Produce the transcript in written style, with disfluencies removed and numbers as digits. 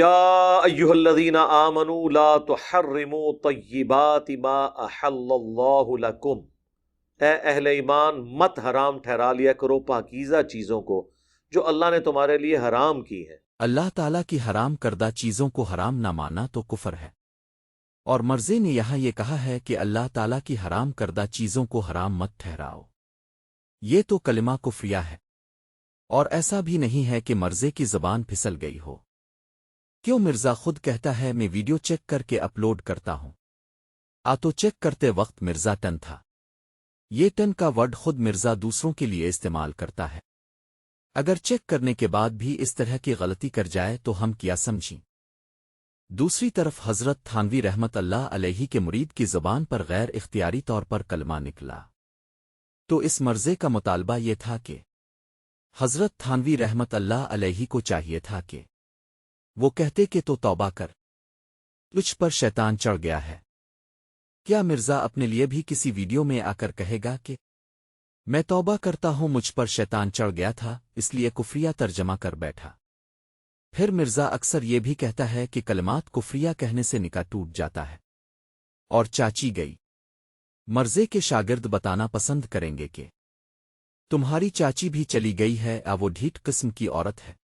یا ایہا الذین آمنوا لا تحرموا طیبات ما احل اللہ لکم، اے اہل ایمان مت حرام ٹھہرا لیا کرو پاکیزہ چیزوں کو جو اللہ نے تمہارے لیے حرام کی ہیں۔ اللہ تعالیٰ کی حرام کردہ چیزوں کو حرام نہ ماننا تو کفر ہے۔ اور مرضی نے یہاں یہ کہا ہے کہ اللہ تعالیٰ کی حرام کردہ چیزوں کو حرام مت ٹھہراؤ، یہ تو کلمہ کفریہ ہے۔ اور ایسا بھی نہیں ہے کہ مرزے کی زبان پھسل گئی ہو، کیوں مرزا خود کہتا ہے میں ویڈیو چیک کر کے اپلوڈ کرتا ہوں۔ آٹو چیک کرتے وقت مرزا ٹن تھا، یہ ٹن کا ورڈ خود مرزا دوسروں کے لیے استعمال کرتا ہے۔ اگر چیک کرنے کے بعد بھی اس طرح کی غلطی کر جائے تو ہم کیا سمجھیں؟ دوسری طرف حضرت تھانوی رحمت اللہ علیہ کے مرید کی زبان پر غیر اختیاری طور پر کلمہ نکلا، تو اس مرزے کا مطالبہ یہ تھا کہ حضرت تھانوی رحمت اللہ علیہ کو چاہیے تھا کہ وہ کہتے کہ تو توبہ کر، تجھ پر شیطان چڑھ گیا ہے۔ کیا مرزا اپنے لیے بھی کسی ویڈیو میں آ کر کہے گا کہ میں توبہ کرتا ہوں، مجھ پر شیطان چڑھ گیا تھا اس لیے کفریہ ترجمہ کر بیٹھا؟ پھر مرزا اکثر یہ بھی کہتا ہے کہ کلمات کفریہ کہنے سے نکاح ٹوٹ جاتا ہے۔ اور چاچی گئی مرزے کے شاگرد بتانا پسند کریں گے کہ تمہاری چاچی بھی چلی گئی ہے، وہ ڈھیٹ قسم کی عورت ہے۔